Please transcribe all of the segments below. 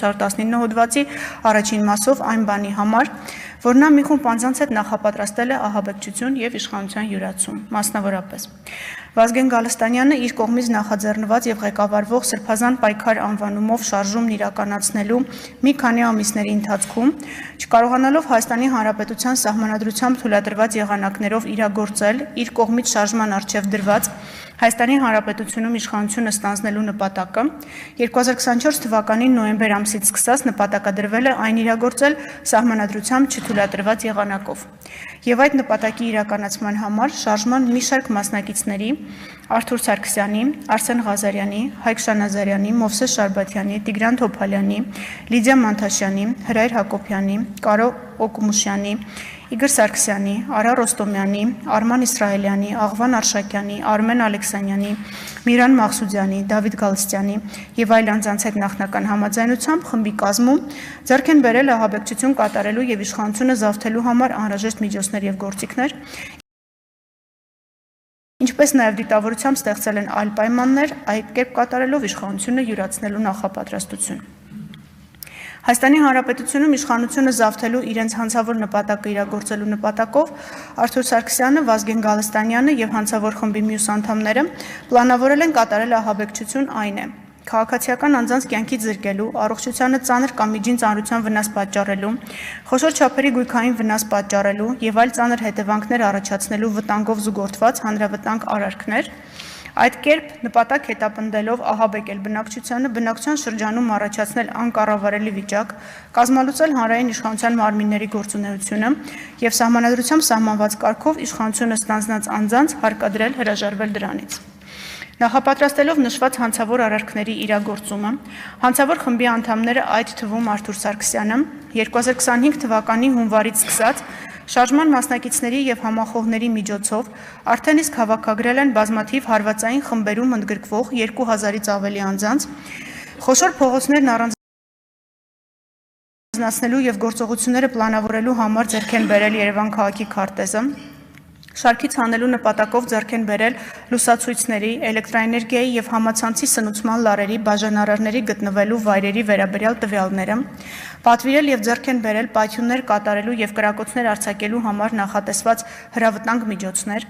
419 հոդվածի առաջին մասով այն բանի համար, որ նա մի խումբ անձանց հետ նախապատրաստել է ահաբեկչություն եւ իշխանության յուրացում, մասնավորապես։ Վազգեն Գալստանյանը իր կողմից նախաձեռնված եւ ղեկավարվող Սրբազան պայքար անվանումով շարժումն իրականացնելու մի քանի ամիսների ընթացքում, չկարողանալով Հայաստանի Հանրապետության սահմանադրությամբ թույլատրված եղանակներով իրագործել իր կողմից շարժման առջև դրված Հայաստանի Հանրապետությունում իշխանությունը ստանձնելու նպատակը 2024 թվականի նոյեմբեր ամսից սկսած նպատակադրվել է այն իրագործել սահմանադրությամբ չթույլատրված եղանակով։ Եվ այդ նպատակի իրականացման համար շարժման մի շարք մասնակիցների Արթուր Սարգսյանի, Արսեն Ղազարյանի, Հայկ Շանազարյանի, Մովսես Շարբաթյանի, Տիգրան Թոփալյանի, Լիդիա Մանթաշյանի, Հրայր Հակոբյանի, Կարո Օկումուշյանի, Իգոր Սարգսյանի, Արա Ռոստոմյանի, Արման Իսրայելյանի, Աղվան Արշակյանի, Արմեն Ալեքսանյանի, Միրան Մաղսուդյանի, Դավիթ Գալստյանի եւ այլ անձանց հետ նախնական համաձայնությամբ խմբի կազմում ձեռք են բերել ահաբեկչություն կատարելու եւ իշխանությունը զավթելու համար անհրաժեշտ միջոցներ եւ գործիքներ, ինչպես նաև դիտավորությամբ ստեղծել են այլ պայմաններ, այդ կերպ կատարելով իշխանությունը յուրացնելու նախապատրաստություն։ Հայաստանի Հանրապետությունում իշխանությունը զավթելու իրենց հանցավոր նպատակը իրագործելու նպատակով Արթուր Սարգսյանը, Վազգեն Գալստանյանը եւ հանցավոր խմբի մյուս անդամները պլանավորել են կատարել ահաբեկչություն, այն է քաղաքացիական անձանց կյանքից զրկելու, առողջությանը ծանր կամ միջին ծանրության վնաս պատճառելու, խոշոր չափերի գույքային վնաս պատճառելու եւ այլ ծանր հետևանքներ առաջացնելու վտանգով զուգորդված հանրավտանգ արարքներ, այդ կերպ նպատակ հետապնդելով ահաբեկել բնակչությանը, բնակչության շրջանում առաջացնել անկառավարելի վիճակ, կազմալուծել հանրային իշխանության մարմինների գործունեությունը եւ սահմանադրությամբ սահմանված կարգով իշխանությունը ստանձնած անձանց հարկադրել հրաժարվել դրանից։ Նախապատրաստելով նշված հանցավոր արարքների իրագործումը, հանցավոր խմբի անդամները, այդ թվում Արթուր Սարգսյանը, 2025 թվականի հունվարից սկսած շարժման մասնակիցների եւ համախոհների միջոցով արդեն իսկ հավաքագրել են բազմաթիվ հարվածային խմբերում ընդգրկվող 2000-ից ավելի անձանց, խոշոր փողոցներն առանձնացնելու եւ գործողությունները պլանավորելու համար ձեռք են բերել Երևան քաղաքի քարտեզը, շարքից հանելու նպատակով ձեռք են բերել լուսացույցների, էլեկտրաէներգիայի եւ համացանցի սնուցման լարերի, բաժանարարների գտնվելու վայրերի վերաբերյալ տվյալները, պատվիրել եւ ձեռք են բերել պայթյուններ կատարելու եւ կրակոցներ արձակելու համար նախատեսված հրավտանգ միջոցներ,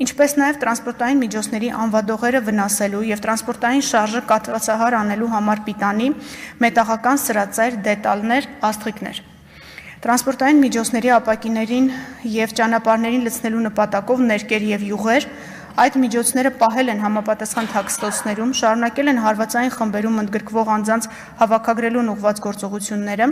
ինչպես նաեւ տրանսպորտային միջոցների անվադողերը վնասելու եւ տրանսպորտային շարժը կաթվածահար անելու համար պիտանի, մետաղական սրածայր, դետալներ, աստղիկներ։ Տրանսպորտային միջոցների ապակիներին եւ ճանապարհներին լցնելու նպատակով ներկեր եւ յուղեր, այդ միջոցները պահել են համապատասխան թաքստոցներում, շարունակել են հարվածային խմբերում ընդգրկվող անձանց հավաքագրելուն ուղղված գործողությունները,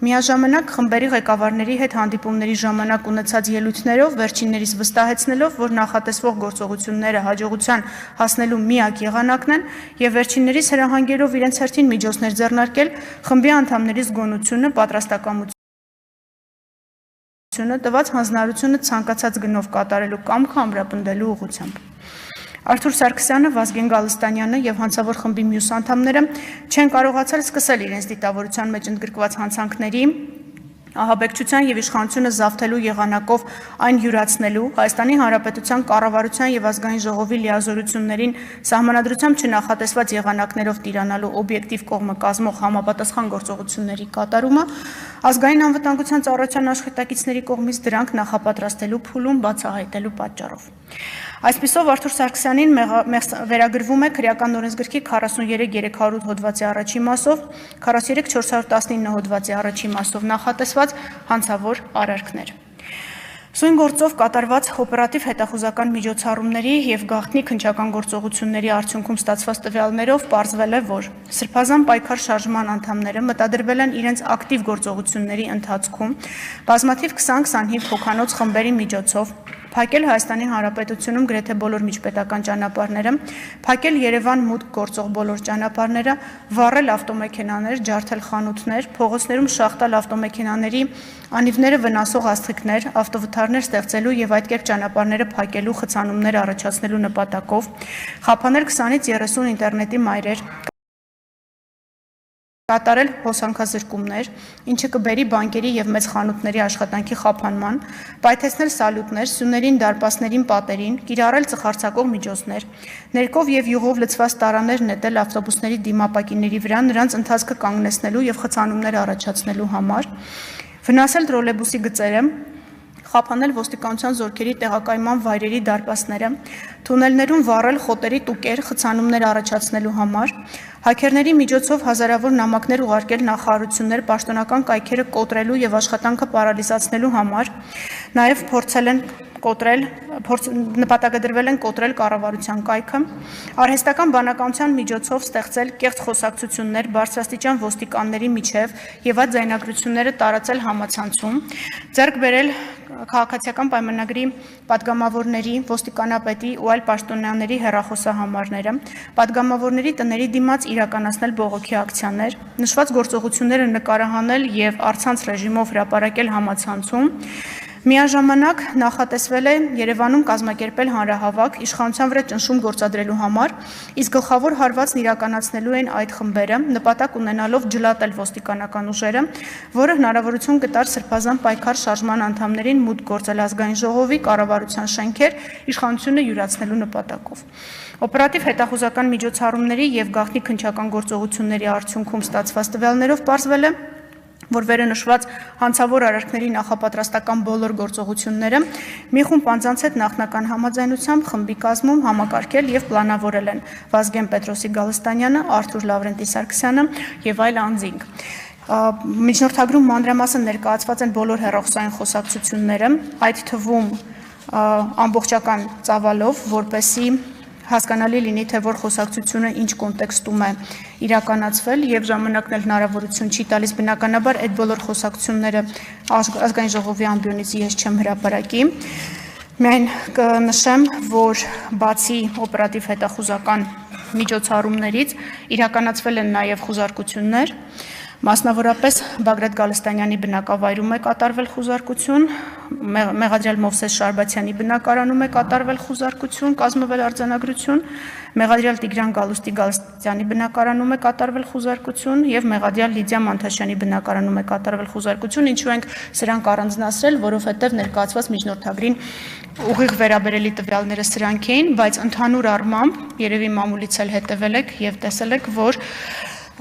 միաժամանակ խմբերի ղեկավարների հետ հանդիպումների ժամանակ ունեցած ելույթներով վերջիններիս վստահեցնելով, որ նախատեսվող գործողությունները հաջողության հասնելու միակ եղանակն են եւ վերջիններիս հրահանգելով իրենց հերթին միջոցներ ձեռնարկել խմբի անդամների զգոնությունը, պատրաստակամությունը տված հանձնարարությունը ցանկացած գնով կատարելու կամքը ամրապնդելու ուղղությամբ։ Արթուր Սարգսյանը, Վազգեն Գալստանյանը եւ հանցավոր խմբի մյուս անդամները չեն կարողացել սկսել իրենց դիտավորության մեջ ընդգրկված հանցանքների ահաբեկչության եւ իշխանությունը զավթելու եղանակով այն յուրացնելու Հայաստանի Հանրապետության կառավարության եւ ազգային ժողովի լիազորություններին սահմանադրությամբ չնախատեսված եղանակներով տիրանալու օբյեկտիվ կողմը կազմող համապատասխան գործողությունների կատարումը ազգային անվտանգության ծառայության աշխատակիցների կողմից դրանք նախապատրաստելու փուլում բացահայտելու պատճառով։ Այսպիսով Արթուր Սարգսյանին վերագրվում է քրեական օրենսգրքի 43-308 հոդվածի առաջին մասով, 43-419 հոդվածի առաջին մասով նախատեսված հանցավոր արարքներ։ Սույն գործով կատարված օպերատիվ հետախուզական միջոցառումների եւ գաղտնի քննչական գործողությունների արդյունքում ստացված տվյալներով պարզվել է, որ Սրբազան պայքար շարժման անդամները մտադրվել են իրենց ակտիվ գործողությունների ընթացքում բազմաթիվ 20-25 հոգանոց խմբերի միջոցով փակել Հայաստանի Հանրապետությունում գրեթե բոլոր միջպետական ճանապարհները, փակել Երևան մուտք գործող բոլոր ճանապարհները, վառել ավտոմեքենաներ, ջարդել խանութներ, փողոցներում շախտալ ավտոմեքենաների անիվները վնասող աստղիկներ, ավտովթարներ ստեղծելու եւ այդ կերպ ճանապարհները փակելու խցանումներ առաջացնելու նպատակով, խափանել 20-ից 30 ինտերնետի մայրեր, կատարել հոսանքազրկումներ, ինչը կբերի բանկերի եւ մեծ խանութների աշխատանքի խափանման, պայթեցնել սալյուտներ, սյուներին, դարպասներին, պատերին, կիրառել ծխարցակող միջոցներ, ներկով եւ յուղով լցված տարաներ նետել ավտոբուսների դիմապակիների վրա նրանց ընթացքը կանգնեցնելու եւ խցանումներ առաջացնելու համար, վնասել տրոլեյբուսի գծերը, խափանել ոստիկանության զորքերի տեղակայման վայրերի դարպասները, թունելներում վառել խոտերի տուկեր խցանումներ առաջացնելու համար, հաքերների միջոցով հազարավոր նամակներ ուղարկել նախարարություններ պաշտոնական կայքերը կոտրելու եւ աշխատանքը պարալիզացնելու համար, նաեւ նպատակադրվել են կոտրել կառավարության կայքը, արհեստական բանականության միջոցով ստեղծել կեղծ խոսակցություններ բարձրաստիճան ոստիկանների միջև եւ այդ ձայնագրությունները տարածել համացանցում, ձեռք բերել քաղաքացիական պայմանագրի պատգամավորների, ոստիկանապետի ու այլ պաշտոնյաների հեռախոսահամարները, պատգամավորների տների դիմաց իրականացնել բողոքի ակցիաներ, նշված գործողությունները նկարահանել եւ առցանց ռեժիմով հրապարակել համացանցում, միաժամանակ նախատեսվել է Երևանում կազմակերպել հանրահավաք իշխանության վրա ճնշում գործադրելու համար, իսկ գլխավոր հարվածն իրականացնելու են այդ խմբերը, նպատակ ունենալով ջլատել ոստիկանական ուժերը, որը հնարավորություն կտար սրբազան պայքար շարժման անդամներին մուտք գործել ազգային ժողովի կառավարության շենքեր իշխանությունը յուրացնելու նպատակով։ Օպերատիվ հետախուզական միջոցառումների եւ գաղտնի քննչական գործողությունների արդյունքում ստացված տվյալներով պարզվել է, որ վերոնշված հանցավոր արարքների նախապատրաստական բոլոր գործողությունները մի խումբ անձանց հետ նախնական համաձայնությամբ խմբի կազմում համակարգել եւ պլանավորել են Վազգեն Պետրոսի Գալստանյանը, Արթուր Լավրենտի Սարգսյանը եւ այլ անձինք։ Միջնորդագրում մանրամասն ներկայացված են բոլոր հեռախոսային խոսակցությունները, այդ թվում ամբողջական ծավալով, որպեսզի հասկանալի լինի, թե որ խոսակցությունը ինչ կոնտեքստում է իրականացվել եւ ժամանակն էլ հնարավորություն չի տալիս բնականաբար այդ բոլոր խոսակցությունները ազգային ժողովի ամբիոնից ես չեմ հրապարակի։ Միայն կնշեմ, որ բացի օպերատիվ հետախուզական միջոցառումներից իրականացվել են նաեւ խուզարկություններ, մասնավորապես Բագրատ Գալստանյանի բնակավայրում է կատարվել խուզարկություն, Մեղադրյալ Մովսես Շարբաթյանի բնակարանում է կատարվել խուզարկություն, կազմվել արձանագրություն, Մեղադրյալ Տիգրան Գալուստի Գալստյանի բնակարանում է կատարվել խուզարկություն եւ Մեղադրյալ Լիդիա Մանթաշյանի բնակարանում է կատարվել խուզարկություն, ինչու ենք սրանք առանձնացրել, որովհետեւ ներկայացված միջնորդագրին ուղիղ վերաբերելի տվյալները սրանք էին, բայց ընդհանուր առմամբ երևի մամուլից էլ հետևել եք եւ տեսել եք, որ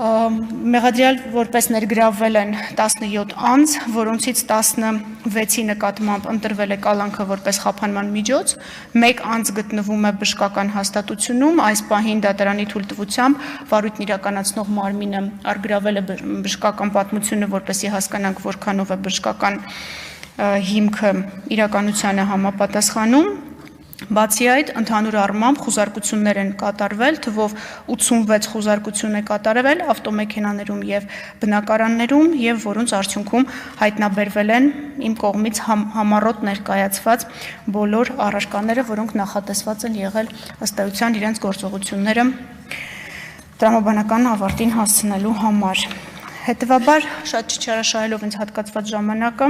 Մեղադրյալ որպես ներգրավվել են 17 անձ, որոնցից 16-ի նկատմամբ ընտրվել է կալանքը որպես խափանման միջոց, 1 անձ գտնվում է բժշկական հաստատությունում, այս պահին դատարանի թույլտվությամբ վարույթն իրականացնող մարմինը առգրավել է բժշկական պատմությունը, որպեսզի հասկանանք որքանով է բժշկական հիմքը իրականությանը համապատասխանում։ Բացի այդ, ընդհանուր առմամբ խուզարկություններ են կատարվել, թվով 86 խուզարկություն է կատարվել ավտոմեքենաներում եւ բնակարաններում եւ որոնց արդյունքում հայտնաբերվել են իմ կողմից համառոտ ներկայացված բոլոր առարկաները, որոնք նախատեսված են եղել ըստ էության իրենց գործողությունները տրամաբանական ավարտին հասցնելու համար։ Հետևաբար, շատ չչարաշահելով ինձ հատկացված ժամանակը,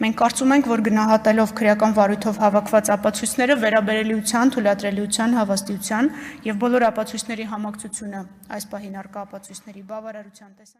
մենք կարծում ենք, որ գնահատելով քրեական վարույթով հավաքված ապացույցները վերաբերելիության, թույլատրելիության, հավաստիության եւ բոլոր ապացույցների համակցությունը այս պահին առկա ապացույցների բավարարության տեսանկյունից